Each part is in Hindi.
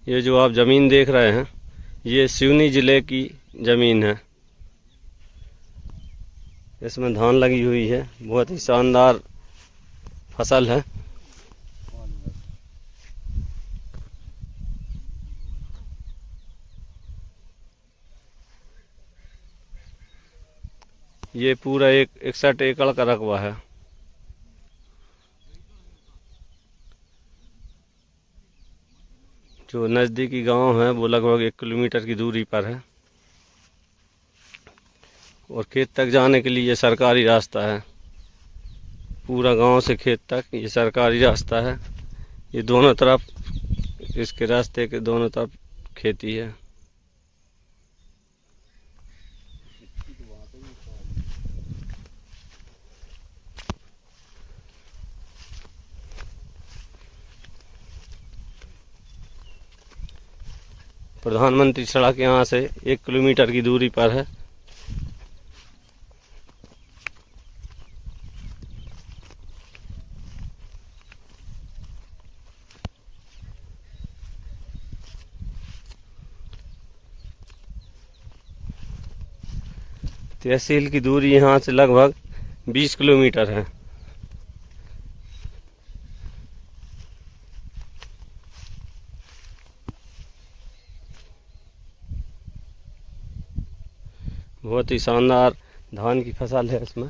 ये जो आप ज़मीन देख रहे हैं ये सिवनी ज़िले की ज़मीन है। इसमें धान लगी हुई है, बहुत ही शानदार फसल है। ये पूरा 61 एकड़ का रकबा है। जो नज़दीकी गांव है वो लगभग 1 किलोमीटर की दूरी पर है और खेत तक जाने के लिए ये सरकारी रास्ता है। पूरा गांव से खेत तक ये सरकारी रास्ता है। ये दोनों तरफ, इसके रास्ते के दोनों तरफ खेती है। प्रधानमंत्री सड़क यहाँ से 1 किलोमीटर की दूरी पर है। तहसील की दूरी यहाँ से लगभग 20 किलोमीटर है। बहुत ही शानदार धान की फसल है इसमें।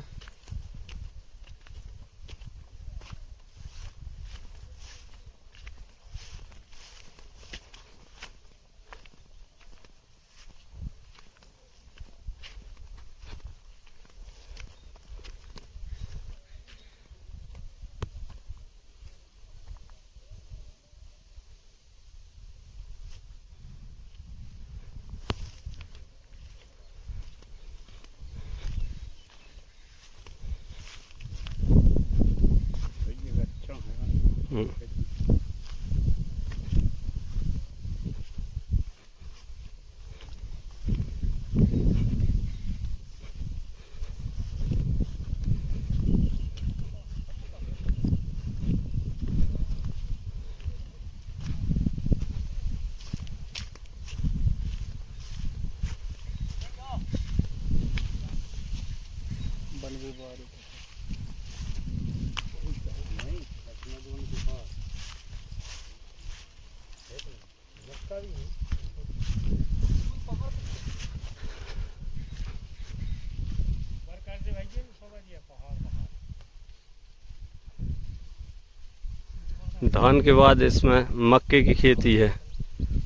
धान के बाद इसमें मक्के की खेती है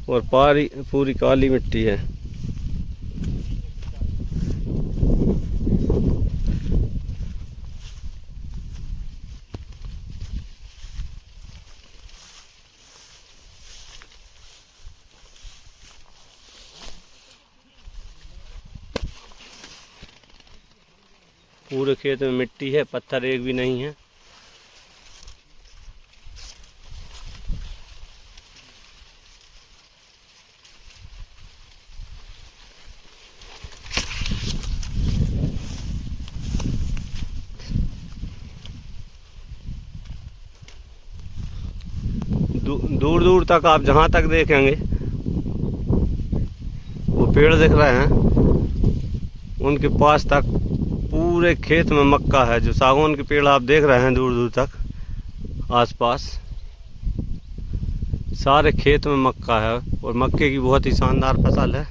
और पूरी काली मिट्टी है। पूरे खेत में मिट्टी है, पत्थर एक भी नहीं है। दूर दूर तक आप जहाँ तक देखेंगे वो पेड़ दिख रहे हैं, उनके पास तक पूरे खेत में मक्का है। जो सागौन के पेड़ आप देख रहे हैं दूर दूर तक आसपास, सारे खेत में मक्का है और मक्के की बहुत ही शानदार फसल है।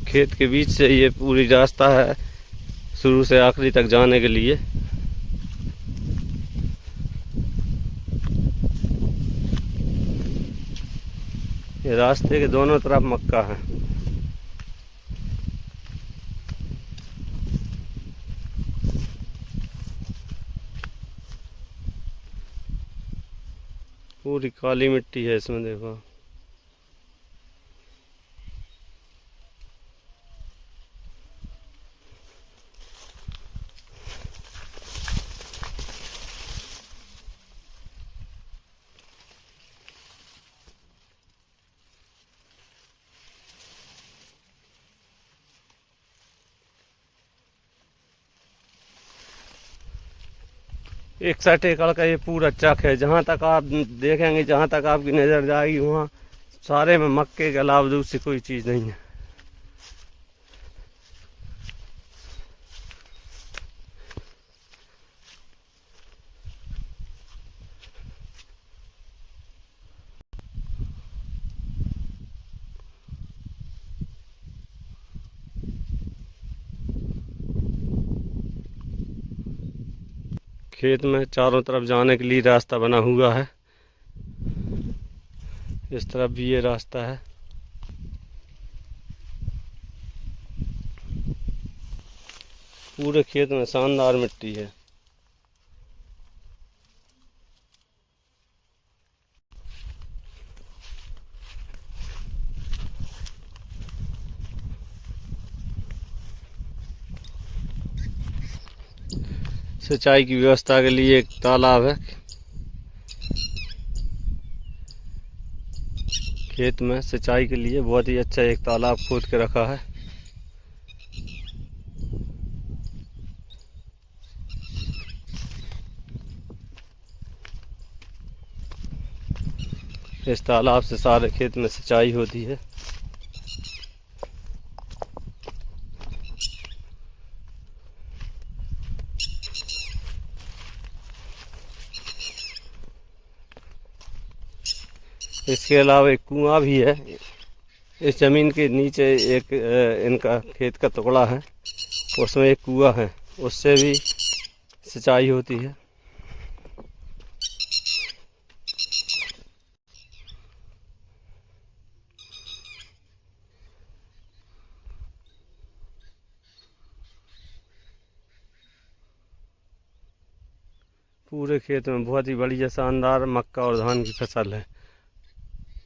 खेत के बीच से ये पूरी रास्ता है शुरू से आखिरी तक जाने के लिए। ये रास्ते के दोनों तरफ मक्का है। पूरी काली मिट्टी है इसमें, देखो। एक साइड एकड़ का ये पूरा चक है। जहाँ तक आप देखेंगे, जहाँ तक आपकी नज़र जाएगी, वहाँ सारे में मक्के के अलावा दूसरी कोई चीज़ नहीं है। खेत में चारों तरफ जाने के लिए रास्ता बना हुआ है। इस तरफ भी ये रास्ता है। पूरे खेत में शानदार मिट्टी है। सिंचाई की व्यवस्था के लिए एक तालाब है। खेत में सिंचाई के लिए बहुत ही अच्छा एक तालाब खोद के रखा है। इस तालाब से सारे खेत में सिंचाई होती है। इसके अलावा एक कुआं भी है। इस ज़मीन के नीचे एक इनका खेत का टुकड़ा है, उसमें एक कुआं है, उससे भी सिंचाई होती है। पूरे खेत में बहुत ही बढ़िया शानदार मक्का और धान की फसल है।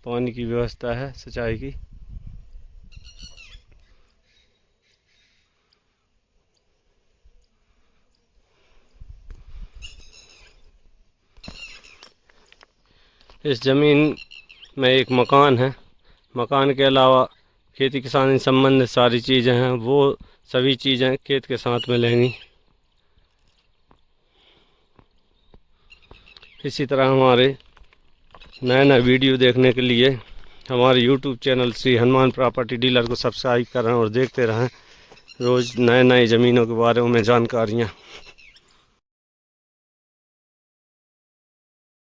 पानी की व्यवस्था है सिंचाई की। इस ज़मीन में एक मकान है। मकान के अलावा खेती किसानी संबंधित सारी चीज़ें हैं, वो सभी चीज़ें खेत के साथ मिलेंगी। इसी तरह हमारे नए नए वीडियो देखने के लिए हमारे YouTube channel Shri Hanuman property dealer को सब्सक्राइब करें और देखते रहें रोज़ नए नए ज़मीनों के बारे में जानकारियाँ।